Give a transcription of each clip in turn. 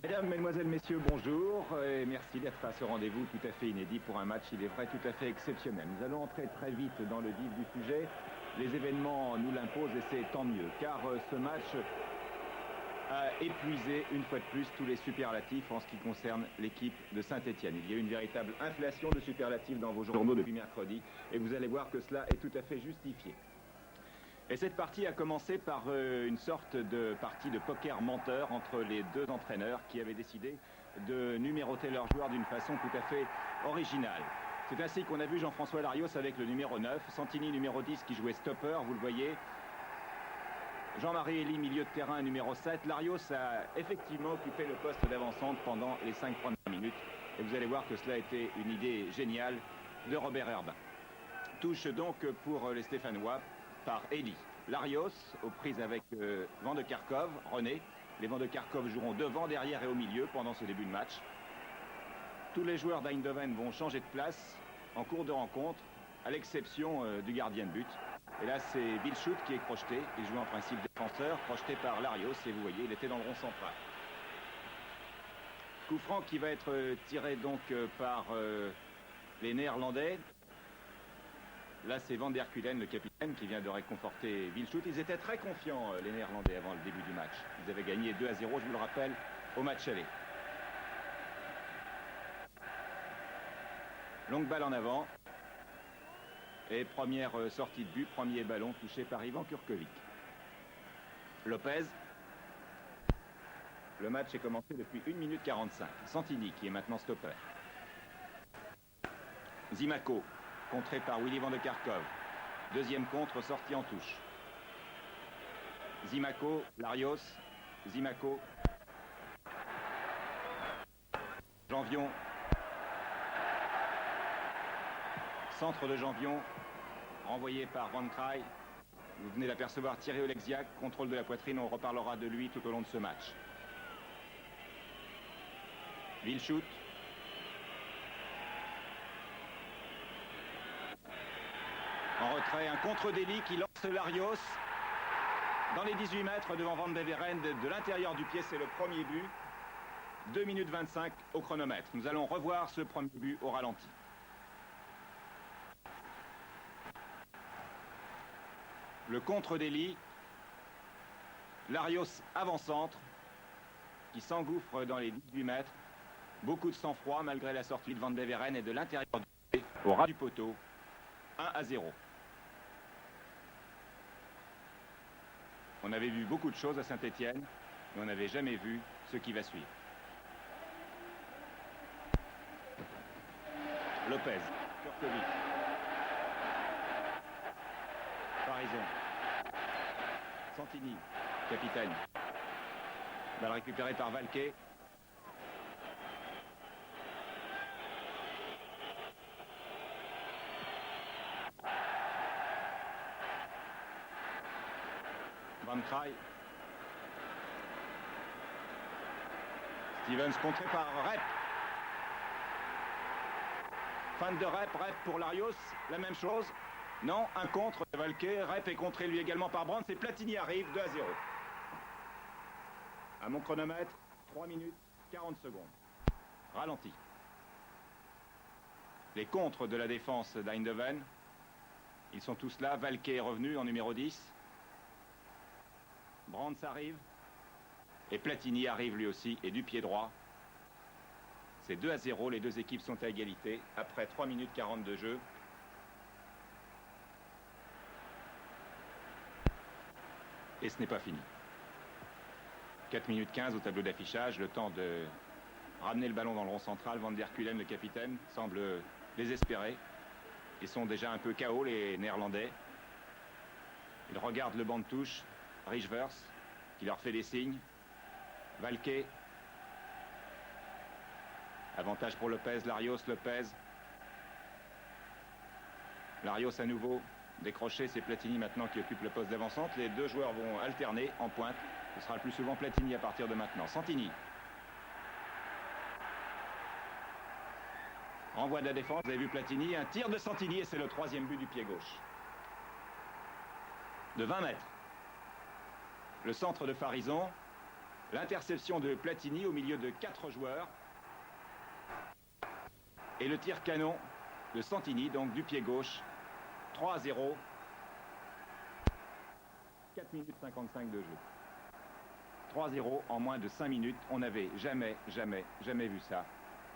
Mesdames, Mesdemoiselles, Messieurs, bonjour et merci d'être à ce rendez-vous tout à fait inédit pour un match, il est vrai, tout à fait exceptionnel. Nous allons entrer très vite dans le vif du sujet. Les événements nous l'imposent et c'est tant mieux, car ce match a épuisé une fois de plus tous les superlatifs en ce qui concerne l'équipe de Saint-Étienne. Il y a une véritable inflation de superlatifs dans vos journaux depuis mercredi et vous allez voir que cela est tout à fait justifié. Et cette partie a commencé par une sorte de partie de poker menteur entre les deux entraîneurs qui avaient décidé de numéroter leurs joueurs d'une façon tout à fait originale. C'est ainsi qu'on a vu Jean-François Larios avec le numéro 9, Santini numéro 10 qui jouait stopper, vous le voyez. Jean-Marie Elie, milieu de terrain, numéro 7. Larios a effectivement occupé le poste d'avant-centre pendant les 5 premières minutes. Et vous allez voir que cela a été une idée géniale de Robert Herbin. Touche donc pour les Stéphanois par Elie. Larios aux prises avec Van de Kerkhove, René. Les Van de Kerkhove joueront devant, derrière et au milieu pendant ce début de match. Tous les joueurs d'Eindhoven vont changer de place en cours de rencontre, à l'exception du gardien de but. Et là, c'est Vilchut qui est crocheté. Il joue en principe défenseur, crocheté par Larios. Et vous voyez, il était dans le rond central. Coup franc qui va être tiré donc par les Néerlandais. Là, c'est Van der Kulen, le capitaine, qui vient de réconforter Vilchut. Ils étaient très confiants, les Néerlandais, avant le début du match. Ils avaient gagné 2-0, je vous le rappelle, au match aller. Longue balle en avant. Et première sortie de but, premier ballon touché par Ivan Kurkovic. Lopez. Le match est commencé depuis 1 minute 45. Santini qui est maintenant stopper. Zimaco, contré par Willy Van de Kerkhove. Deuxième contre, sortie en touche. Zimaco, Larios, Zimaco. Janvion. Centre de Janvion, renvoyé par Van Kraai. Vous venez d'apercevoir Thierry Oleksiak, contrôle de la poitrine, on reparlera de lui tout au long de ce match. Vilchut. En retrait, un contre d'Elie qui lance Larios dans les 18 mètres devant Van Beveren de l'intérieur du pied, c'est le premier but. 2 minutes 25 au chronomètre. Nous allons revoir ce premier but au ralenti. Le contre d'Elie. Larios avant-centre qui s'engouffre dans les 18 mètres. Beaucoup de sang-froid malgré la sortie de Van Beveren et de l'intérieur du pied au ras du poteau. 1-0. On avait vu beaucoup de choses à Saint-Étienne, mais on n'avait jamais vu ce qui va suivre. Lopez, Kurkovic. Farison. Santini, capitaine. Balle récupérée par Valquet. Van Kraai. Stevens contré par Rep. Fin de Rep pour Larios, la même chose. Non, un contre de Valquet. Rep est contré lui également par Brandt. Et Platini arrive, 2-0. À mon chronomètre, 3 minutes 40 secondes. Ralenti. Les contres de la défense d'Eindhoven. Ils sont tous là. Valquet est revenu en numéro 10. Brandt arrive. Et Platini arrive lui aussi. Et du pied droit. C'est 2-0. Les deux équipes sont à égalité. Après 3 minutes 40 de jeu. Et ce n'est pas fini. 4 minutes 15 au tableau d'affichage. Le temps de ramener le ballon dans le rond central. Van der Kulen, le capitaine, semble désespéré. Ils sont déjà un peu KO, les Néerlandais. Ils regardent le banc de touche. Rijvers, qui leur fait des signes. Valquet. Avantage pour Lopez. Larios, Lopez. Larios à nouveau. Décroché, c'est Platini maintenant qui occupe le poste d'avant-centre. Les deux joueurs vont alterner en pointe. Ce sera le plus souvent Platini à partir de maintenant. Santini. Renvoi de la défense, vous avez vu Platini. Un tir de Santini et c'est le troisième but du pied gauche. De 20 mètres. Le centre de Farison. L'interception de Platini au milieu de 4 joueurs. Et le tir canon de Santini, donc du pied gauche. 3-0. 4 minutes 55 de jeu. 3-0 en moins de 5 minutes. On n'avait jamais vu ça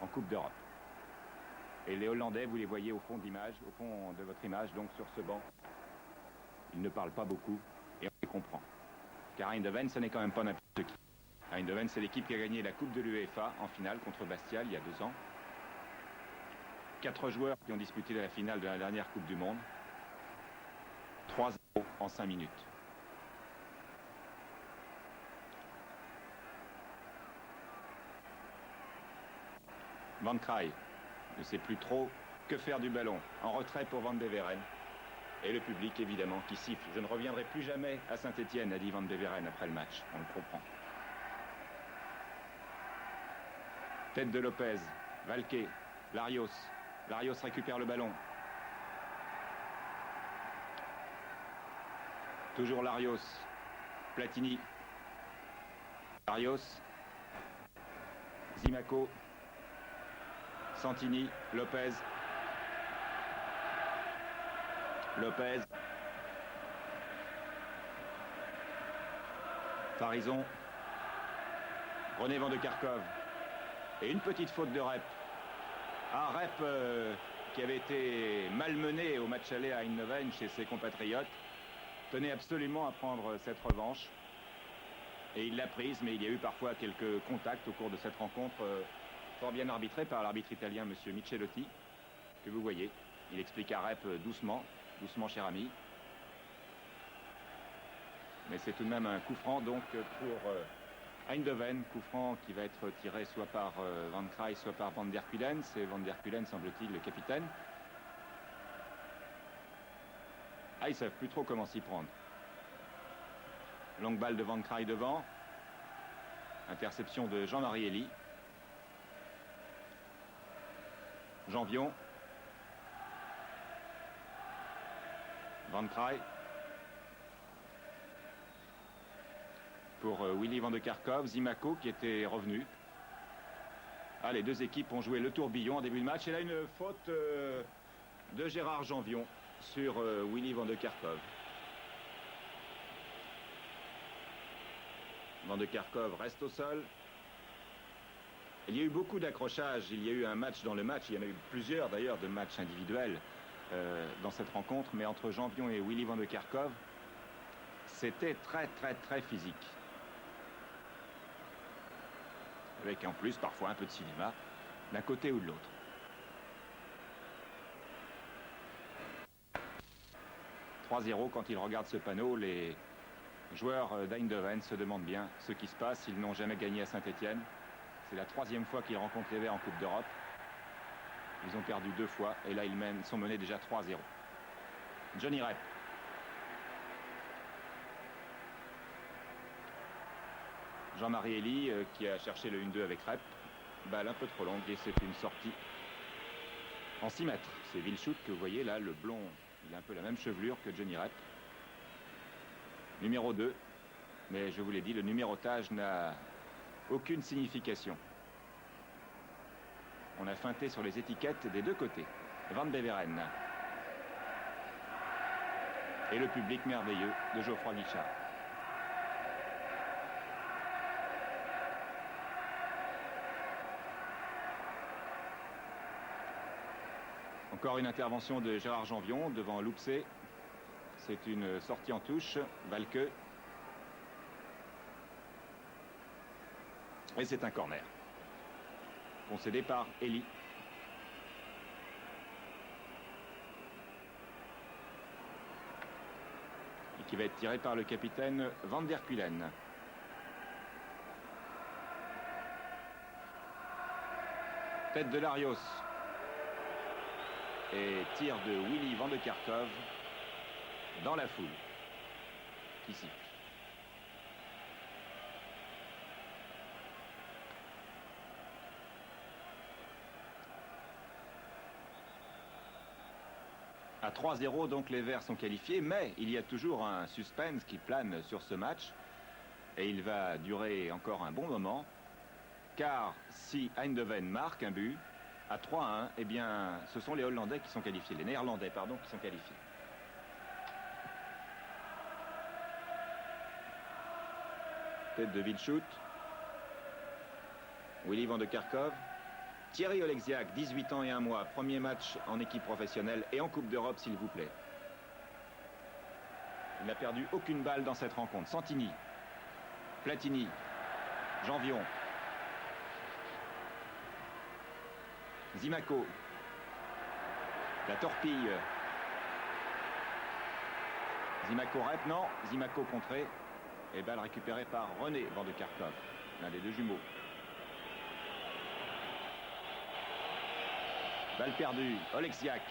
en Coupe d'Europe. Et les Hollandais, vous les voyez au fond de l'image, au fond de votre image, donc sur ce banc. Ils ne parlent pas beaucoup et on les comprend. Car Eindhoven, ce n'est quand même pas n'importe qui. Eindhoven, c'est l'équipe qui a gagné la Coupe de l'UEFA en finale contre Bastia il y a 2 ans. 4 joueurs qui ont disputé la finale de la dernière Coupe du Monde. 3-0 en 5 minutes. Van Kraai ne sait plus trop que faire du ballon. En retrait pour Van Beveren. Et le public, évidemment, qui siffle. Je ne reviendrai plus jamais à Saint-Étienne, a dit Van Beveren après le match. On le comprend. Tête de Lopez. Valqué. Larios. Larios récupère le ballon. Toujours Larios. Platini. Larios. Zimaco. Santini. Lopez. Lopez. Farison. René Van de Kerkhove. Et une petite faute de Rep. Ah, Rep qui avait été malmené au match aller à Eindhoven chez ses compatriotes. Tenait absolument à prendre cette revanche. Et il l'a prise, mais il y a eu parfois quelques contacts au cours de cette rencontre fort bien arbitrée par l'arbitre italien, M. Michelotti, que vous voyez. Il explique à Rep doucement, cher ami. Mais c'est tout de même un coup franc donc pour Eindhoven, coup franc qui va être tiré soit par Van Kraai, soit par Van der Kuilen. C'est Van der Kuilen, semble-t-il, le capitaine. Ah, ils ne savent plus trop comment s'y prendre. Longue balle de Van Kraai devant. Interception de Jean-Marie Elie. Janvion. Van Kraai. Pour Willy Van de Kerkhove, Zimaco qui était revenu. Ah, les deux équipes ont joué le tourbillon en début de match. Et là, une faute de Gérard Janvion sur Willy Van de Kerkhove. Van de Kerkhove reste au sol. Il y a eu beaucoup d'accrochages. Il y a eu un match dans le match. Il y en a eu plusieurs d'ailleurs de matchs individuels dans cette rencontre. Mais entre Janvion et Willy Van de Kerkhove, c'était très physique. Avec en plus parfois un peu de cinéma d'un côté ou de l'autre. « 3-0 quand ils regardent ce panneau, les joueurs d'Eindhoven se demandent bien ce qui se passe. Ils n'ont jamais gagné à Saint-Étienne. C'est la 3e fois qu'ils rencontrent les Verts en Coupe d'Europe. Ils ont perdu 2 fois et là ils sont menés déjà 3-0. Johnny Rep. Jean-Marie Elie qui a cherché le 1-2 avec Rep. Balle un peu trop longue et c'est une sortie en 6 mètres. C'est Wilshout que vous voyez là, le blond. Il a un peu la même chevelure que Johnny Rep. Numéro 2. Mais je vous l'ai dit, le numérotage n'a aucune signification. On a feinté sur les étiquettes des deux côtés. Van Beveren. Et le public merveilleux de Geoffroy Guichard. Encore une intervention de Gérard Janvion devant Loupsé. C'est une sortie en touche. Valqueux. Et c'est un corner. Concédé par Elie. Et qui va être tiré par le capitaine Van der Kuilen. Tête de Larios. Et tir de Willy Van de Kerkhove dans la foule. Qui siffle. À 3-0, donc les Verts sont qualifiés, mais il y a toujours un suspense qui plane sur ce match. Et il va durer encore un bon moment, car si Eindhoven marque un but à 3-1, eh bien, ce sont les Hollandais qui sont qualifiés, les Néerlandais, pardon, qui sont qualifiés. Tête de Wilshout. Willy van de Kerkhoff. Thierry Oleksiak, 18 ans et 1 mois. Premier match en équipe professionnelle et en Coupe d'Europe, s'il vous plaît. Il n'a perdu aucune balle dans cette rencontre. Santini. Platini. Janvion. Zimaco. La torpille. Zimaco rep, non. Zimaco contré. Et balle récupérée par René van de Kerkhoff, l'un des deux jumeaux. Balle perdue, Oleksiak.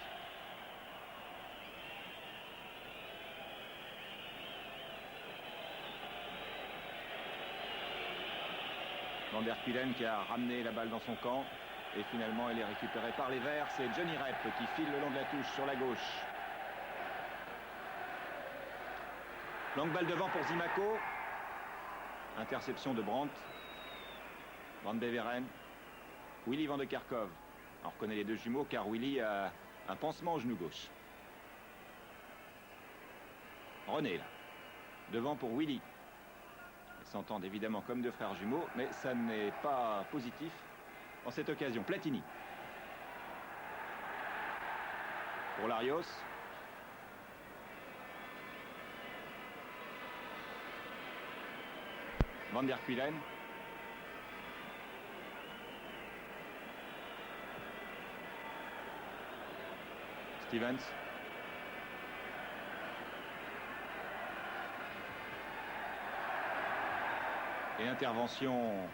Van der Kulen qui a ramené la balle dans son camp. Et finalement, elle est récupérée par les Verts. C'est Johnny Rep qui file le long de la touche sur la gauche. Longue balle devant pour Zimaco. Interception de Brandt. Van Beveren. Willy van de Kerkhoff. On reconnaît les deux jumeaux car Willy a un pansement au genou gauche. René là. Devant pour Willy. Ils s'entendent évidemment comme deux frères jumeaux, mais ça n'est pas positif en cette occasion. Platini. Pour Larios. Van der Kulen. Stevens. Et intervention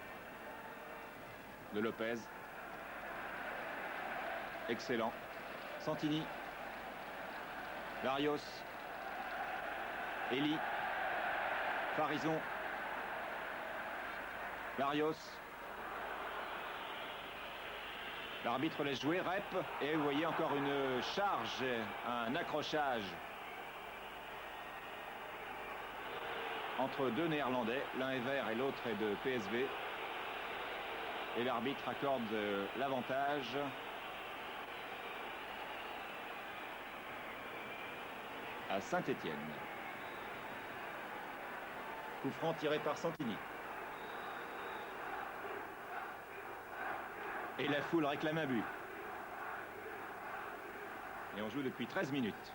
de Lopez. Excellent. Santini. Larios. Eli. Farison. Larios. L'arbitre laisse jouer, Rep. Et vous voyez encore une charge, un accrochage entre deux Néerlandais. L'un est vert et l'autre est de PSV. Et l'arbitre accorde l'avantage à Saint-Étienne. Coup franc tiré par Santini. Et la foule réclame un but. Et on joue depuis 13 minutes.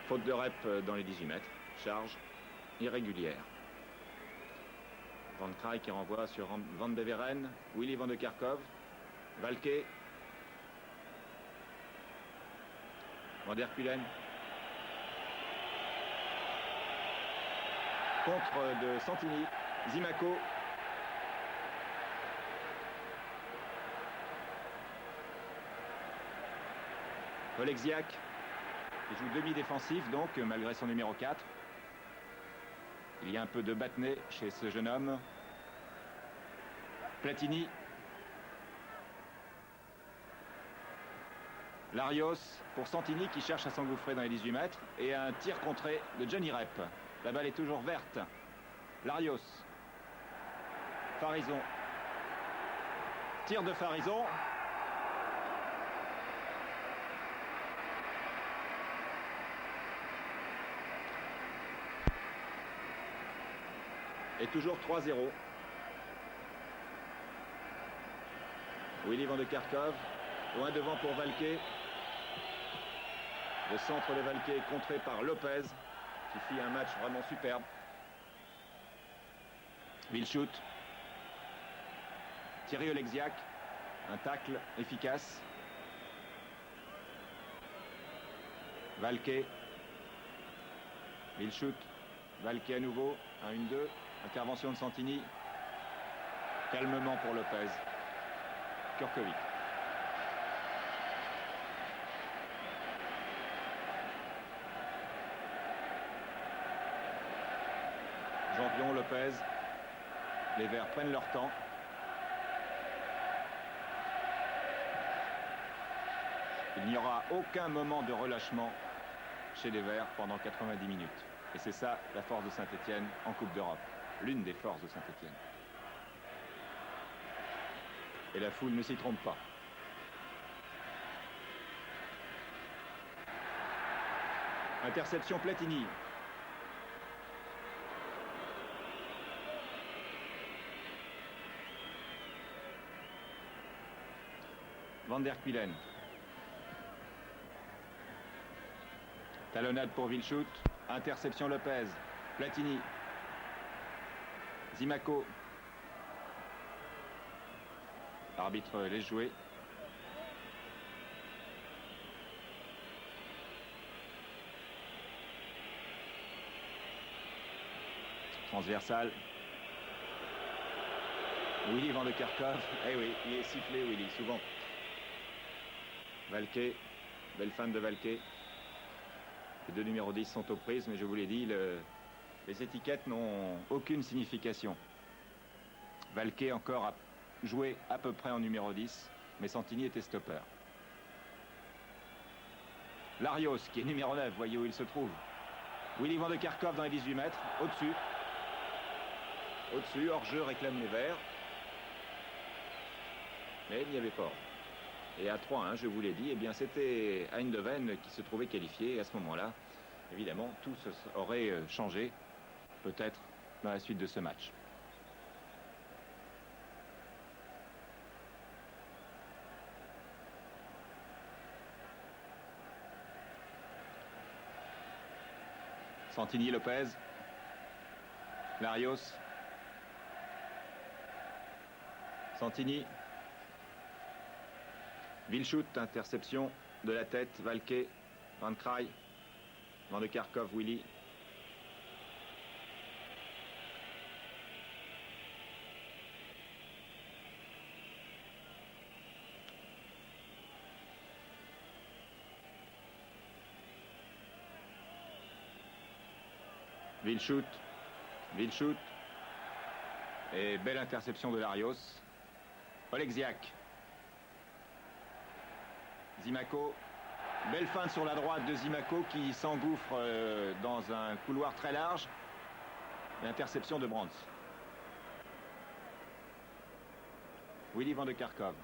Faute de Rep dans les 18 mètres. Charge irrégulière. Van Kraai qui renvoie sur Van Beveren. Willy van de Kerkhoff. Valquet. Van der Kulen. Contre de Santini. Zimaco. Oleksiak qui joue demi-défensif donc malgré son numéro 4. Il y a un peu de bâtonnet chez ce jeune homme. Platini. Larios pour Santini qui cherche à s'engouffrer dans les 18 mètres. Et un tir contré de Johnny Rep. La balle est toujours verte. Larios. Farison. Tir de Farison. Et toujours 3-0. Willy van de Kerkhoff. Loin devant pour Valquet. Le centre de Valquet est contré par Lopez, qui fit un match vraiment superbe. Wilshout. Thierry Oleksiak. Un tacle efficace. Valquet. Wilshout. Valquet à nouveau. 1-1-2. Intervention de Santini. Calmement pour Lopez. Kurkovic. Janvion, Lopez. Les Verts prennent leur temps. Il n'y aura aucun moment de relâchement chez les Verts pendant 90 minutes. Et c'est ça la force de Saint-Étienne en Coupe d'Europe. L'une des forces de Saint-Étienne. Et la foule ne s'y trompe pas. Interception Platini. Van der Kuylen. Talonnade pour Wilshout. Interception Lopez. Platini. Zimaco. L'arbitre laisse jouer. Transversal. Willy Van de Kerkhove. Eh oui, il est sifflé Willy, souvent. Valquet. Belle feinte de Valquet. Les deux numéros 10 sont aux prises, mais je vous l'ai dit, les étiquettes n'ont aucune signification. Valquet encore a joué à peu près en numéro 10, mais Santini était stopper. Larios, qui est numéro 9, voyez où il se trouve. Willy Van de Kerkhove dans les 18 mètres, au-dessus. Au-dessus, hors-jeu réclame les Verts. Mais il n'y avait pas. Et à 3-1, je vous l'ai dit, eh bien c'était Eindhoven qui se trouvait qualifié. Et à ce moment-là, évidemment, tout aurait changé, peut-être, dans la suite de ce match. Santini, Lopez. Larios. Santini. Wilshout, interception de la tête. Valquet. Van Kraai. Van de Kerkhove, Willy. Wilshout. Wilshout. Et belle interception de Larios. Oleksiak. Zimaco. Belle feinte sur la droite de Zimaco qui s'engouffre dans un couloir très large. L'interception de Brands. Willy Van de Kerkhove.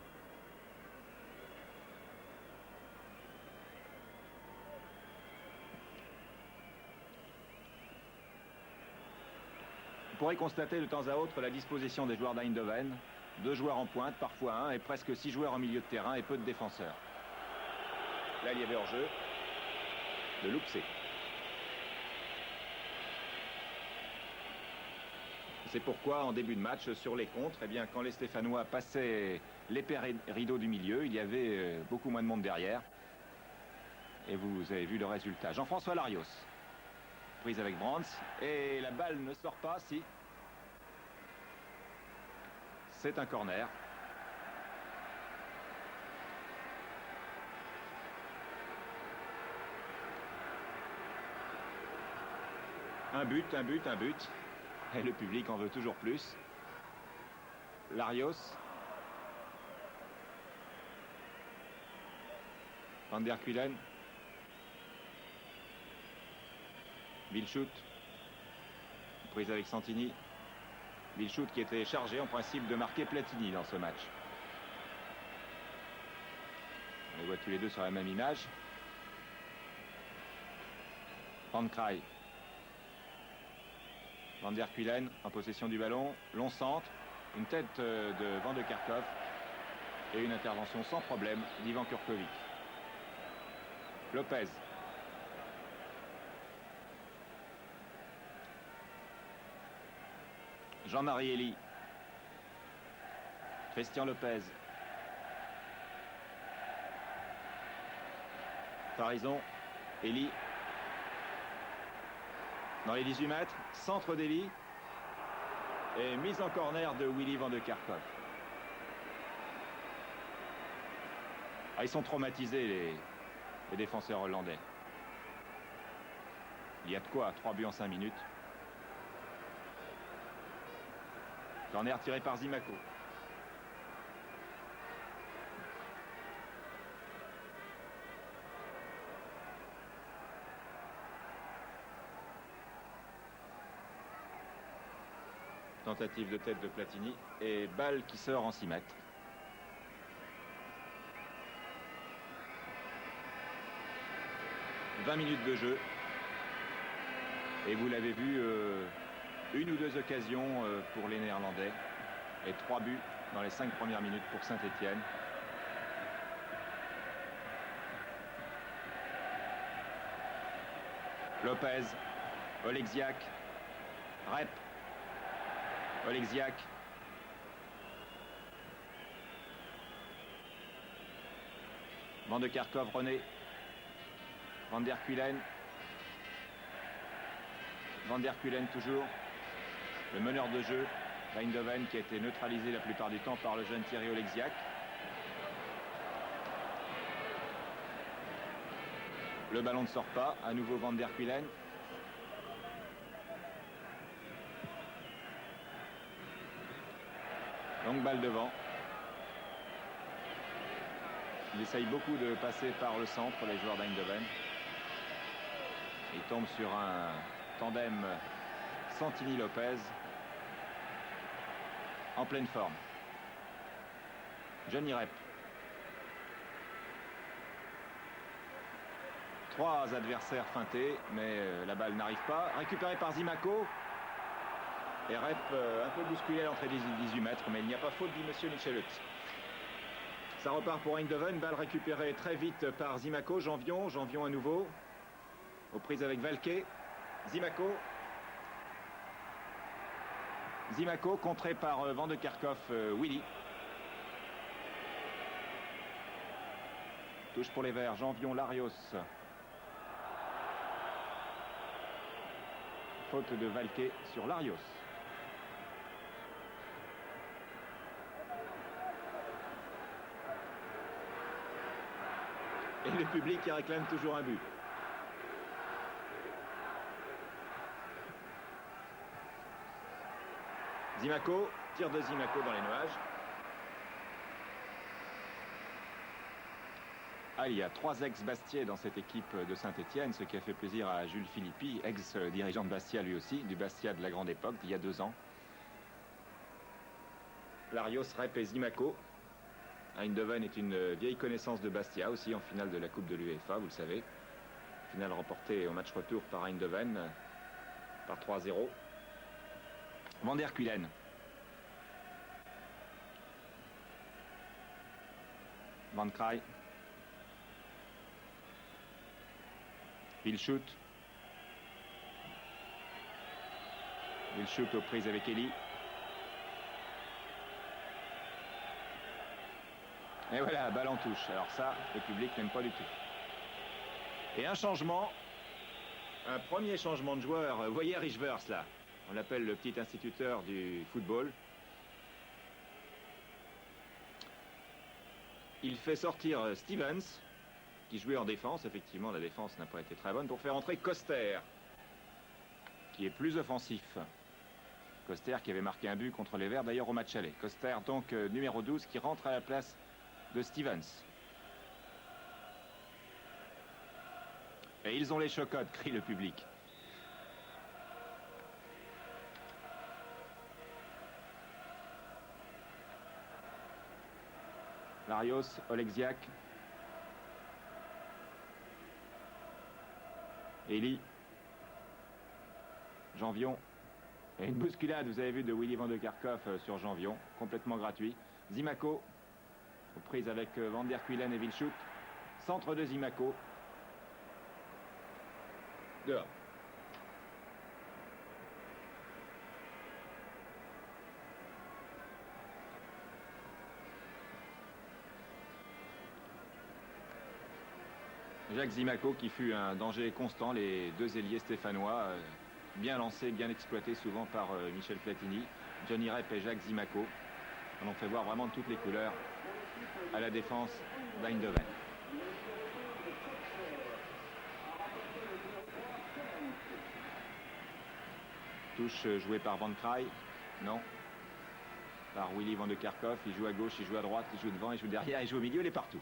Vous pourrez constater de temps à autre la disposition des joueurs d'Eindhoven. 2 joueurs en pointe, parfois 1, et presque 6 joueurs en milieu de terrain et peu de défenseurs. Là, il y avait hors-jeu de Loupsé. C'est pourquoi, en début de match, sur les contres, eh bien, quand les Stéphanois passaient l'épais rideau du milieu, il y avait beaucoup moins de monde derrière. Et vous avez vu le résultat. Jean-François Larios. Prise avec Brands. Et la balle ne sort pas, si. C'est un corner. Un but, un but, un but. Et le public en veut toujours plus. Larios. Van der Kuylen. Wilshout. Prise avec Santini. Wilshout qui était chargé en principe de marquer Platini dans ce match. On les voit tous les deux sur la même image. Van Kraai. Van der Kuylen en possession du ballon. Long centre. Une tête de Van de Kerkhove. Et une intervention sans problème d'Ivan Kurkovic. Lopez. Jean-Marie Elie. Christian Lopez. Farison. Elie. Dans les 18 mètres. Centre d'Elie. Et mise en corner de Willy Van de Kerkhove. Ah, ils sont traumatisés, les défenseurs hollandais. Il y a de quoi, 3 buts en 5 minutes. Corner tiré par Zimaco. Tentative de tête de Platini et balle qui sort en 6 mètres. « 20 minutes de jeu. Et vous l'avez vu, une ou deux occasions pour les Néerlandais. Et 3 buts dans les 5 premières minutes pour Saint-Étienne. Lopez, Oleksiak, Rep, Oleksiak. Van de Kerkhoff, René. Van der Kuylen. Van der Kuylen toujours. Le meneur de jeu, Eindhoven, qui a été neutralisé la plupart du temps par le jeune Thierry Oleksiak. Le ballon ne sort pas. À nouveau Van der Kuylen. Longue balle devant. Ils essayent beaucoup de passer par le centre, les joueurs d'Eindhoven. Ils tombent sur un tandem Santini-Lopez en pleine forme. Johnny Rep. 3 adversaires feintés, mais la balle n'arrive pas. Récupéré par Zimaco. Et Rep un peu bousculé à l'entrée des 18 mètres, mais il n'y a pas faute, dit monsieur Michelut. Ça repart pour Eindhoven, balle récupérée très vite par Zimaco. Janvion à nouveau. Aux prises avec Valquet. Zimaco contré par Van de Kerkhoff, Willy. Touche pour les Verts, Janvion, Larios. Faute de Valquet sur Larios. Et le public qui réclame toujours un but. Zimaco, tir de Zimaco dans les nuages. Ah, il y a 3 ex-Bastiais dans cette équipe de Saint-Étienne, ce qui a fait plaisir à Jules Philippi, ex-dirigeant de Bastia lui aussi, du Bastia de la grande époque, d'il y a 2 ans. Larios, Rep et Zimaco. Eindhoven est une vieille connaissance de Bastia aussi en finale de la Coupe de l'UEFA, vous le savez. Finale remportée au match retour par Eindhoven par 3-0. Van der Kuylen. Van Kraai. Wilshout. Wilshout aux prises avec Elie. Et voilà, balle en touche. Alors ça, le public n'aime pas du tout. Et un changement. Un premier changement de joueur. Vous voyez Richvers là. On l'appelle le petit instituteur du football. Il fait sortir Stevens, qui jouait en défense. Effectivement, la défense n'a pas été très bonne. Pour faire entrer Koster, qui est plus offensif. Koster qui avait marqué un but contre les Verts, d'ailleurs au match aller. Koster, donc numéro 12, qui rentre à la place de Stevens. Et ils ont les chocottes, crie le public. Larios, Oleksiak. Elie. Janvion. Et une bousculade, vous avez vu, de Willy Van de Kerkhoff sur Janvion, complètement gratuit. Zimaco, aux prises avec Van der Kuylen et Wilshout. Centre de Zimaco. Dehors. Jacques Zimaco qui fut un danger constant, les 2 ailiers stéphanois, bien lancés, bien exploités souvent par Michel Platini. Johnny Rep et Jacques Zimaco. On en fait voir vraiment toutes les couleurs à la défense d'Eindhoven. Touche jouée par Van Kraai. Non. Par Willy Van de Kerkhoff. Il joue à gauche, il joue à droite, il joue devant, il joue derrière, il joue au milieu, il est partout.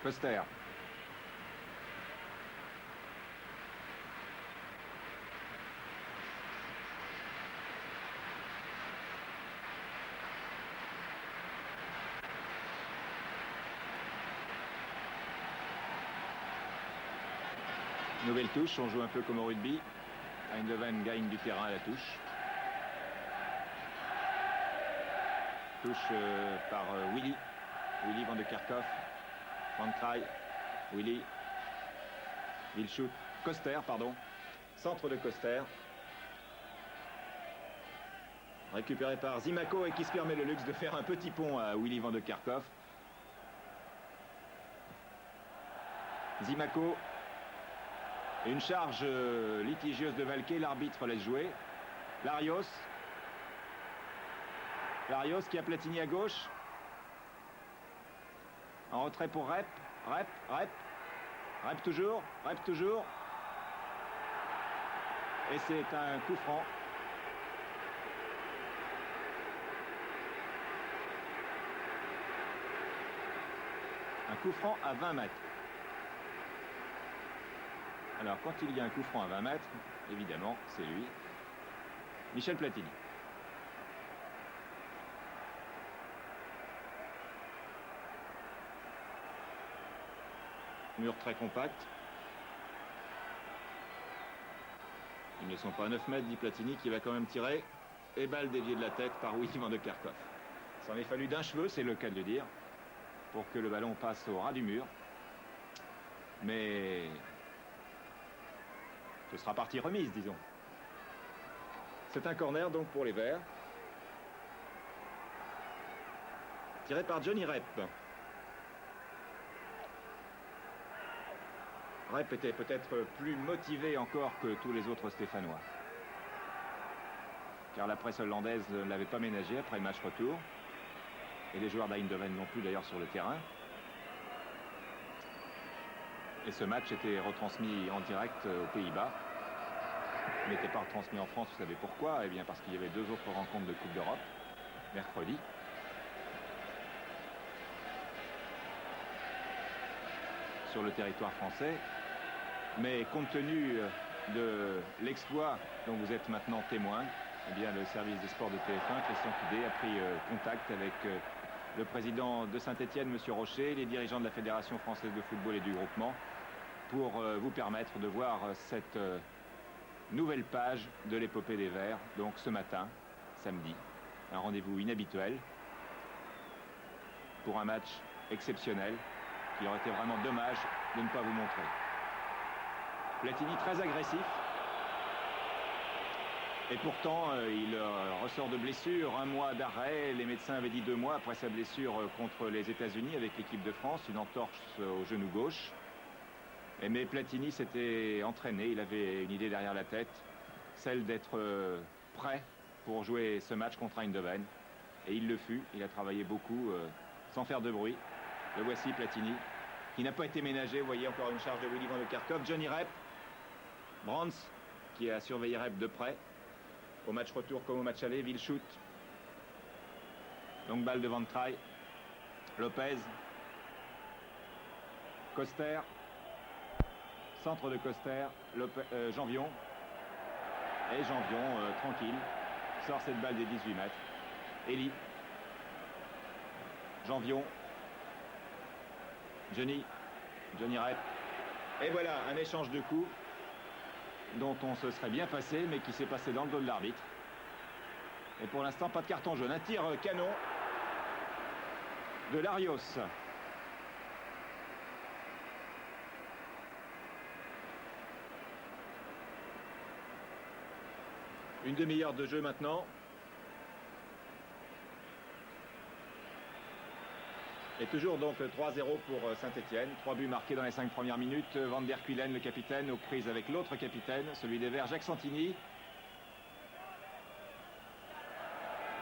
Koster. Nouvelle touche, on joue un peu comme au rugby. Eindhoven gagne du terrain à la touche. Touche par Willy van de Kerkhoff, Van Kraai, Willy, Wilshoot, Koster, pardon. Centre de Koster. Récupéré par Zimako et qui se permet le luxe de faire un petit pont à Willy van de Kerkhoff. Zimako. Une charge litigieuse de Valquet, l'arbitre laisse jouer. Larios. Larios qui a Platini à gauche. En retrait pour Rep. Rep toujours. Et c'est un coup franc. Un coup franc à 20 mètres. Alors, quand il y a un coup franc à 20 mètres, évidemment, c'est lui, Michel Platini. Mur très compact. Ils ne sont pas à 9 mètres, dit Platini, qui va quand même tirer. Et balle déviée de la tête par Willy van de Kerkhoff. Ça en est fallu d'un cheveu, c'est le cas de le dire, pour que le ballon passe au ras du mur. Mais ce sera partie remise, disons. C'est un corner donc pour les Verts. Tiré par Johnny Rep. Rep était peut-être plus motivé encore que tous les autres Stéphanois. Car la presse hollandaise ne l'avait pas ménagé après le match retour. Et les joueurs d'Eindhoven non plus d'ailleurs sur le terrain. Et ce match était retransmis en direct aux Pays-Bas. Il n'était pas retransmis en France, vous savez pourquoi? Eh bien parce qu'il y avait 2 autres rencontres de Coupe d'Europe, mercredi. Sur le territoire français. Mais compte tenu de l'exploit dont vous êtes maintenant témoin, eh bien le service des sports de TF1, Christian Coudé, a pris contact avec le président de Saint-Étienne, M. Rocher, les dirigeants de la Fédération française de football et du groupement, pour vous permettre de voir cette nouvelle page de l'épopée des Verts. Donc ce matin, samedi, un rendez-vous inhabituel pour un match exceptionnel qu'il aurait été vraiment dommage de ne pas vous montrer. Platini très agressif. Et pourtant, il ressort de blessure, 1 mois d'arrêt. Les médecins avaient dit 2 mois après sa blessure contre les États-Unis avec l'équipe de France, une entorse au genou gauche. Mais Platini s'était entraîné, il avait une idée derrière la tête, celle d'être prêt pour jouer ce match contre Eindhoven. Et il le fut, il a travaillé beaucoup sans faire de bruit. Le voici Platini, qui n'a pas été ménagé. Vous voyez encore une charge de Willy van de Kerkhoff. Johnny Rep, Brands qui a surveillé Rep de près. Au match retour comme au match aller, Wilshoot. Longue balle de Van Kraai. Lopez. Koster. Centre de Koster. Janvion. Et Janvion, tranquille, sort cette balle des 18 mètres. Elie. Janvion. Johnny Rep. Et voilà, un échange de coups dont on se serait bien passé, mais qui s'est passé dans le dos de l'arbitre. Et pour l'instant, pas de carton jaune. Un tir canon de Larios. Une demi-heure de jeu maintenant. Et toujours donc 3-0 pour Saint-Étienne. 3 buts marqués dans les 5 premières minutes. Van der Kuylen, le capitaine, aux prises avec l'autre capitaine, celui des Verts, Jacques Santini.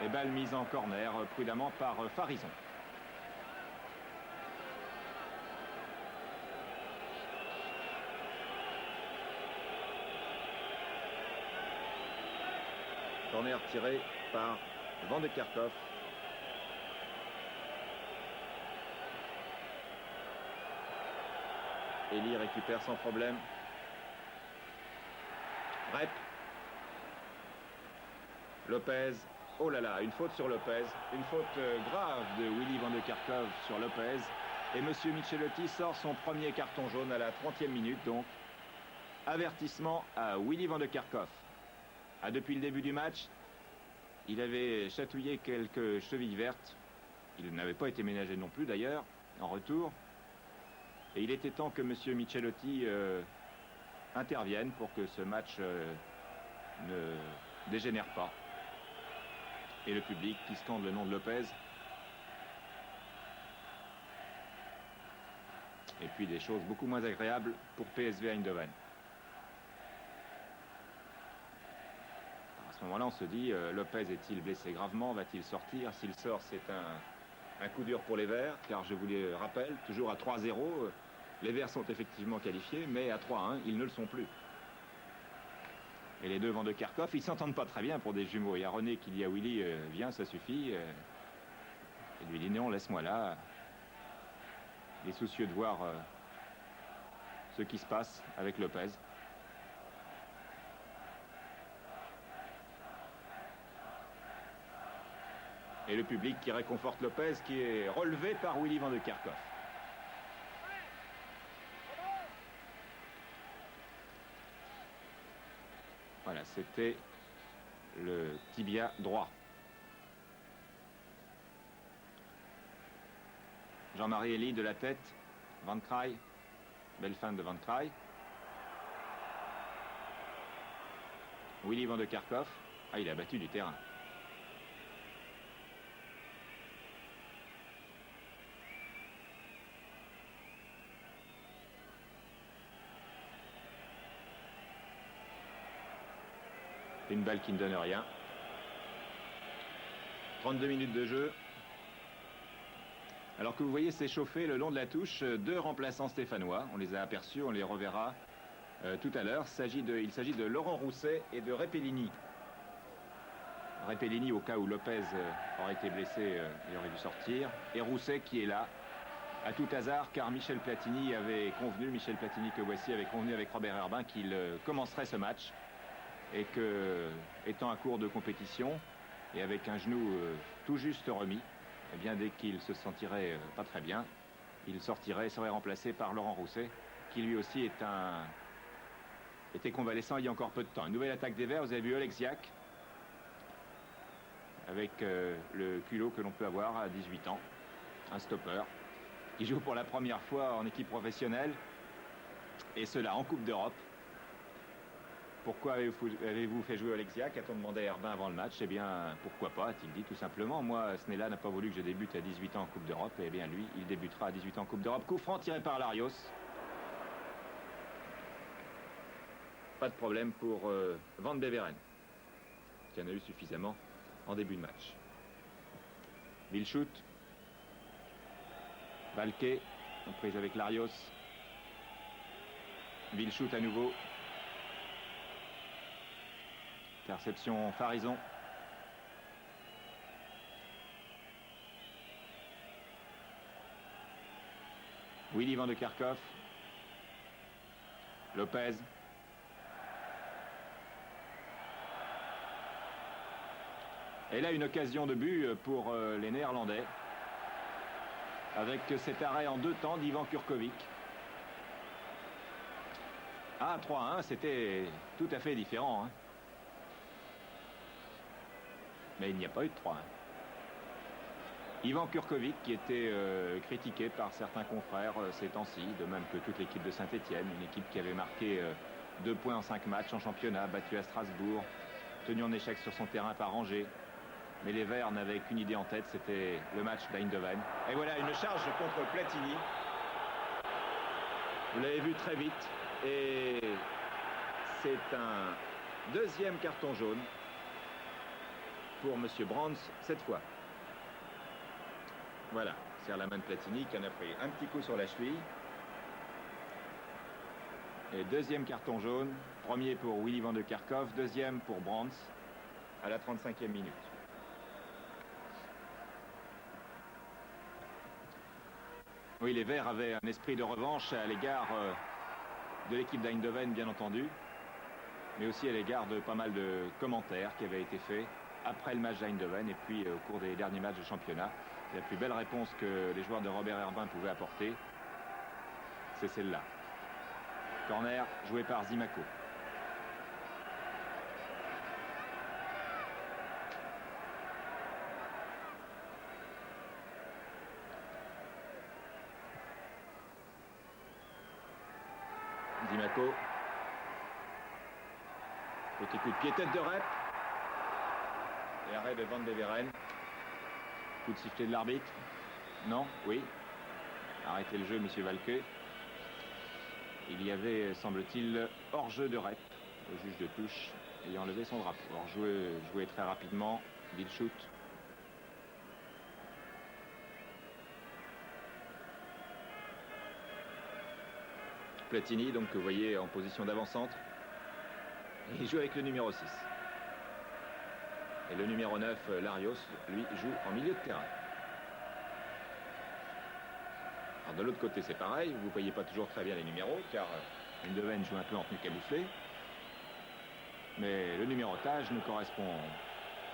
Et balle mise en corner prudemment par Farison. Corner tiré par Van de Kerkhoff. Elie récupère sans problème. Rep. Lopez. Oh là là, une faute sur Lopez. Une faute grave de Willy van de Kerkhoff sur Lopez. Et Monsieur Michelotti sort son premier carton jaune à la 30e minute. Donc, avertissement à Willy van de Kerkhoff. Depuis le début du match, il avait chatouillé quelques chevilles vertes. Il n'avait pas été ménagé non plus d'ailleurs, en retour. Et il était temps que Monsieur Michelotti intervienne pour que ce match ne dégénère pas. Et le public qui scande le nom de Lopez. Et puis des choses beaucoup moins agréables pour PSV Eindhoven. À ce moment-là, on se dit, Lopez est-il blessé gravement? Va-t-il sortir? S'il sort, c'est un coup dur pour les Verts, car je vous le rappelle, toujours à 3-0, les Verts sont effectivement qualifiés, mais à 3-1, ils ne le sont plus. Et les deux Van de Kerkhoff, ils s'entendent pas très bien pour des jumeaux. Il y a René qui dit à Willy, viens, ça suffit. Et lui dit, non, laisse-moi là. Il est soucieux de voir ce qui se passe avec Lopez. Et le public qui réconforte Lopez, qui est relevé par Willy van de Kerkhoff. Voilà, c'était le tibia droit. Jean-Marie Elie de la tête. Van Kraai. Belle fin de Van Kraai. Willy van de Kerkhoff. Ah, il a battu du terrain. Une balle qui ne donne rien. 32 minutes de jeu. Alors que vous voyez s'échauffer le long de la touche deux remplaçants stéphanois. On les a aperçus, on les reverra tout à l'heure. Il s'agit de Laurent Rousset et de Repellini. Repellini, au cas où Lopez aurait été blessé, il aurait dû sortir. Et Rousset qui est là, à tout hasard, car Michel Platini que voici, avait convenu avec Robert Herbin qu'il commencerait ce match. Et que, étant à court de compétition, et avec un genou tout juste remis, eh bien, dès qu'il se sentirait pas très bien, il sortirait et serait remplacé par Laurent Rousset, qui lui aussi était convalescent il y a encore peu de temps. Une nouvelle attaque des Verts, vous avez vu Oleksiak, avec le culot que l'on peut avoir à 18 ans, un stopper, qui joue pour la première fois en équipe professionnelle, et cela en Coupe d'Europe. Pourquoi avez-vous fait jouer Oleksiak? A-t-on demandé à Herbin avant le match? Eh bien, pourquoi pas, a-t-il dit tout simplement. Moi, Snella n'a pas voulu que je débute à 18 ans en Coupe d'Europe. Eh bien, lui, il débutera à 18 ans en Coupe d'Europe. Coup franc tiré par Larios. Pas de problème pour Van Beveren, qui en a eu suffisamment en début de match. Wilshoot. Valquet, en prise avec Larios. Wilshoot à nouveau. Interception Farison. Willy van de Kerkhoff. Lopez. Et là, une occasion de but pour les Néerlandais. Avec cet arrêt en deux temps d'Ivan Kurkovic. Ah, 3-1, c'était tout à fait différent. Hein. Mais il n'y a pas eu de 3-1. Ivan Kurkovic qui était critiqué par certains confrères ces temps-ci, de même que toute l'équipe de Saint-Etienne, une équipe qui avait marqué 2 points en 5 matchs en championnat, battu à Strasbourg, tenu en échec sur son terrain par Angers. Mais les Verts n'avaient qu'une idée en tête, c'était le match d'Eindhoven. Et voilà une charge contre Platini. Vous l'avez vu très vite. Et c'est un deuxième carton jaune pour M. Brands cette fois. Voilà, Serlaman Platini qui en a pris un petit coup sur la cheville. Et deuxième carton jaune, premier pour Willy van de Kerkhoff, deuxième pour Brands à la 35e minute. Oui, les Verts avaient un esprit de revanche à l'égard de l'équipe d'Eindhoven, bien entendu, mais aussi à l'égard de pas mal de commentaires qui avaient été faits après le match d'Eindhoven et puis au cours des derniers matchs de championnat. La plus belle réponse que les joueurs de Robert Herbin pouvaient apporter, c'est celle-là. Corner joué par Zimaco. Zimaco. Petit coup de pied, tête de Rep. Et arrêt de Van Beveren. Coup de sifflet de l'arbitre. Non, oui. Arrêtez le jeu, monsieur Valquet. Il y avait, semble-t-il, hors-jeu de Rep, au juge de touche, ayant levé son drapeau. Joué très rapidement, Vilchut. Platini, donc, que vous voyez en position d'avant-centre. Il joue avec le numéro 6. Et le numéro 9, Larios, lui, joue en milieu de terrain. Alors de l'autre côté, c'est pareil. Vous ne voyez pas toujours très bien les numéros, car Eindhoven joue un peu en tenue camouflée. Mais le numérotage ne correspond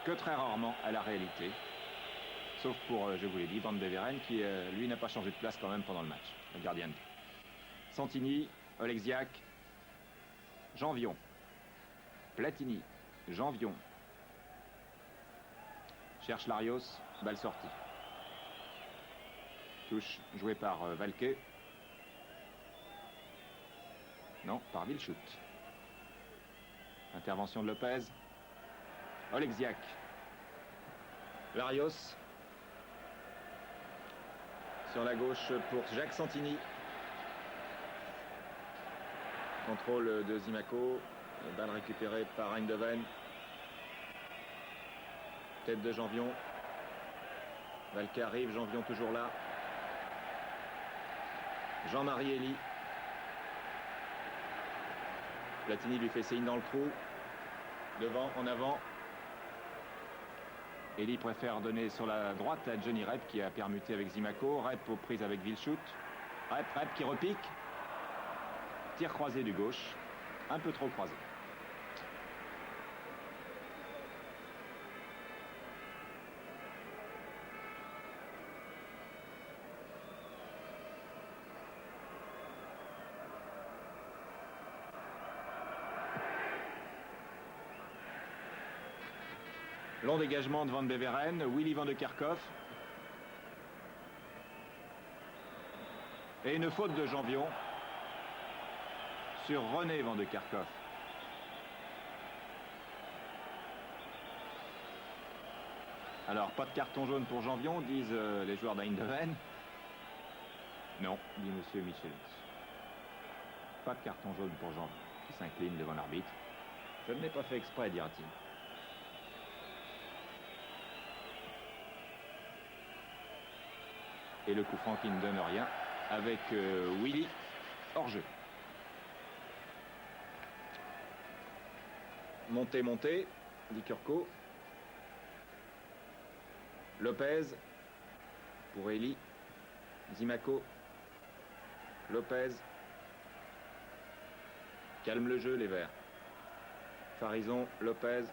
que très rarement à la réalité. Sauf pour, je vous l'ai dit, Van Beveren, qui, lui, n'a pas changé de place quand même pendant le match. Le gardien de but. Santini, Oleksiak, Janvion. Platini, Janvion. Cherche Larios, balle sortie. Touche jouée par Valquet. Non, par Vilchut. Intervention de Lopez. Oleksiak. Larios. Sur la gauche pour Jacques Santini. Contrôle de Zimaco. Balle récupérée par Eindhoven. Tête de Janvion. Valquet arrive, Janvion toujours là. Jean-Marie Elie. Platini lui fait signe dans le trou. Devant, en avant. Elie préfère donner sur la droite à Johnny Rep qui a permuté avec Zimaco. Rep aux prises avec Vilchut. Rep qui repique. Tir croisé du gauche. Un peu trop croisé. Long dégagement de Van Beveren, Willy van de Kerkhoff. Et une faute de Janvion sur René van de Kerkhoff. Alors, pas de carton jaune pour Janvion, disent les joueurs d'Eindhoven. Non, dit monsieur Michelis. Pas de carton jaune pour Janvion, qui s'incline devant l'arbitre. Je ne l'ai pas fait exprès, dira-t-il. Et le coup franc qui ne donne rien avec Willy hors jeu. Montez, dit Kurko. Lopez pour Elie. Zimaco. Lopez. Calme le jeu, les Verts. Farison, Lopez.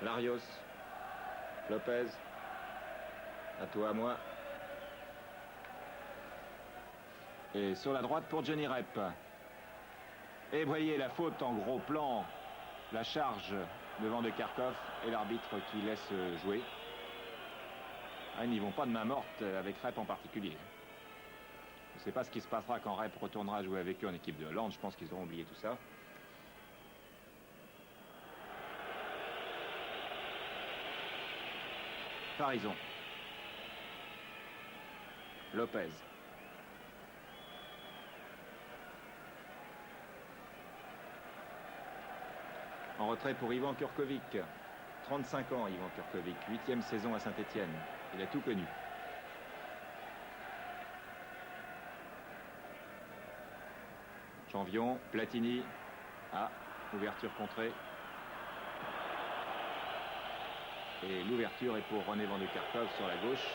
Larios. Lopez. À toi, à moi. Et sur la droite pour Johnny Rep. Et voyez la faute en gros plan. La charge devant de Kerkhoff et l'arbitre qui laisse jouer. Ah, ils n'y vont pas de main morte avec Rep en particulier. Je ne sais pas ce qui se passera quand Rep retournera jouer avec eux en équipe de Hollande. Je pense qu'ils auront oublié tout ça. Farison. Lopez. En retrait pour Ivan Kurkovic. 35 ans, Ivan Kurkovic. 8e saison à Saint-Étienne. Il a tout connu. Janvion, Platini. Ah, ouverture contrée. Et l'ouverture est pour René van de Kerkhoff sur la gauche.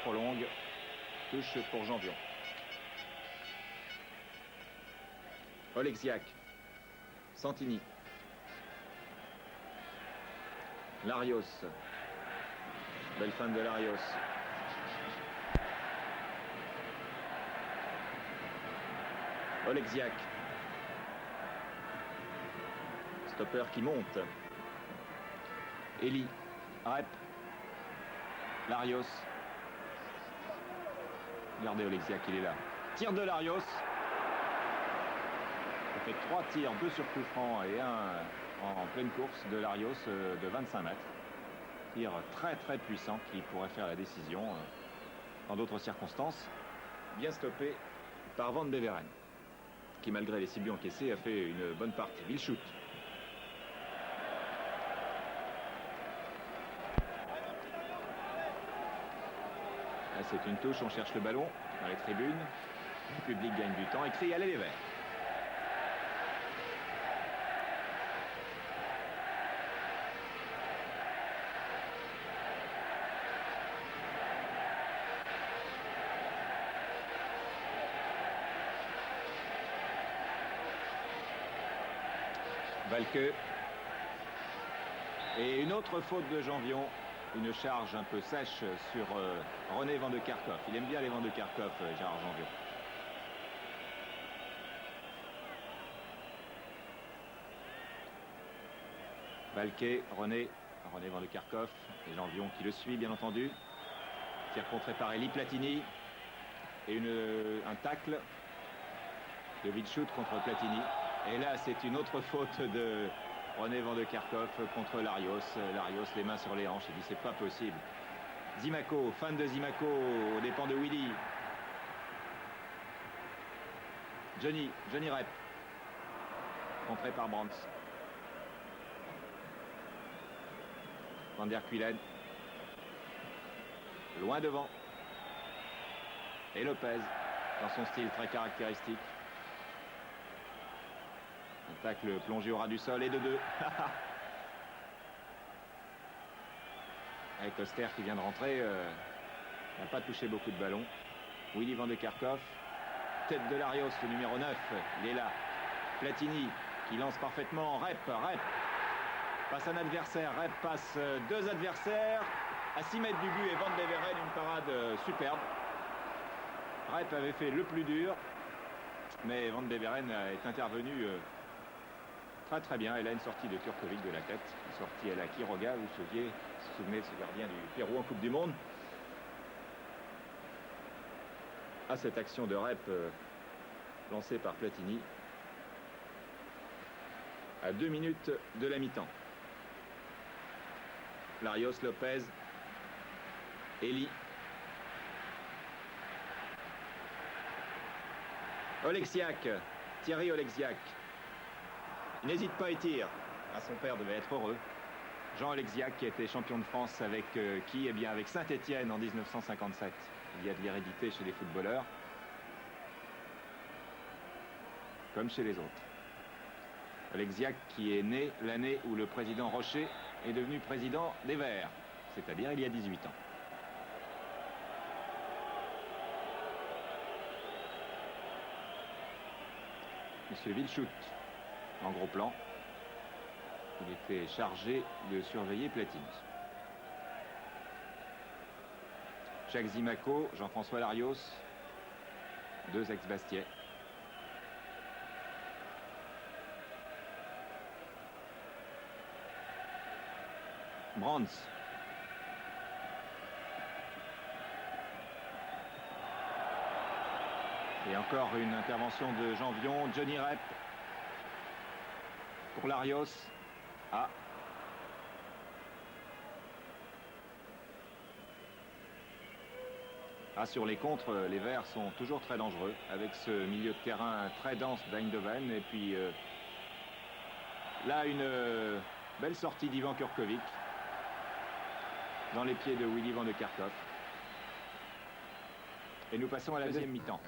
trop longue. Touche pour Janvion. Oleksiak. Santini. Larios. Belle fin de Larios. Oleksiak. Stopper qui monte. Elie. Rep. Larios. Regardez Oleksiak, il est là. Tir de Larios. Ça fait 3 tirs, 2 sur coup franc et 1 en pleine course de Larios de 25 mètres. Tir très très puissant qui pourrait faire la décision dans d'autres circonstances. Bien stoppé par Van Beveren, qui malgré les 6 buts encaissés a fait une bonne partie. Wilshoot. C'est une touche, on cherche le ballon dans les tribunes. Le public gagne du temps et crie allez les Verts. Valque. Et une autre faute de Janvion. Une charge un peu sèche sur René Van de Kerkhoff. Il aime bien les Van de Kerkhoff, Gérard Janvion. Valque, René Van de Kerkhoff et Janvion qui le suit bien entendu. Tir contré par Elie Platini. Et un tacle de Wilshoot contre Platini. Et là c'est une autre faute de René Van de Kerkhoff contre Larios. Larios les mains sur les hanches, il dit c'est pas possible. Zimaco, fan de Zimaco aux dépens de Willy. Johnny Rep. Contré par Brandt. Van der Kuylen. Loin devant. Et Lopez, dans son style très caractéristique. Un tacle plongé au ras du sol et de 2. Avec Koster qui vient de rentrer, n'a pas touché beaucoup de ballons. Willy Van de Kerkhoff. Tête de Larios, le numéro 9. Il est là. Platini qui lance parfaitement. Rep. Passe un adversaire. Rep passe 2 adversaires. À 6 mètres du but et Van Beveren, une parade superbe. Rep avait fait le plus dur. Mais Van Beveren est intervenu très bien. Et là, une sortie de Turkovic de la tête. Une sortie à la Quiroga, vous vous souvenez de ce gardien du Pérou en Coupe du Monde. À cette action de Rep lancée par Platini. À 2 minutes de la mi-temps. Larios, Lopez, Elie. Oleksiak, Thierry Oleksiak. Il n'hésite pas et tire. Ah, son père devait être heureux. Jean Oleksiak qui a été champion de France avec qui? Eh bien avec Saint-Étienne en 1957. Il y a de l'hérédité chez les footballeurs. Comme chez les autres. Oleksiak qui est né l'année où le président Rocher est devenu président des Verts. C'est-à-dire il y a 18 ans. Monsieur Wilshoot, en gros plan. Il était chargé de surveiller Platini. Jacques Zimaco, Jean-François Larios, 2 ex-Bastiais. Brandt. Et encore une intervention de Janvion. Johnny Rep pour Larios. Ah. Ah, sur les contres, les Verts sont toujours très dangereux avec ce milieu de terrain très dense d'Eindhoven. Et puis là, une belle sortie d'Ivan Kurkovic dans les pieds de Willy Van de Kerkhoff. Et nous passons à la deuxième mi-temps.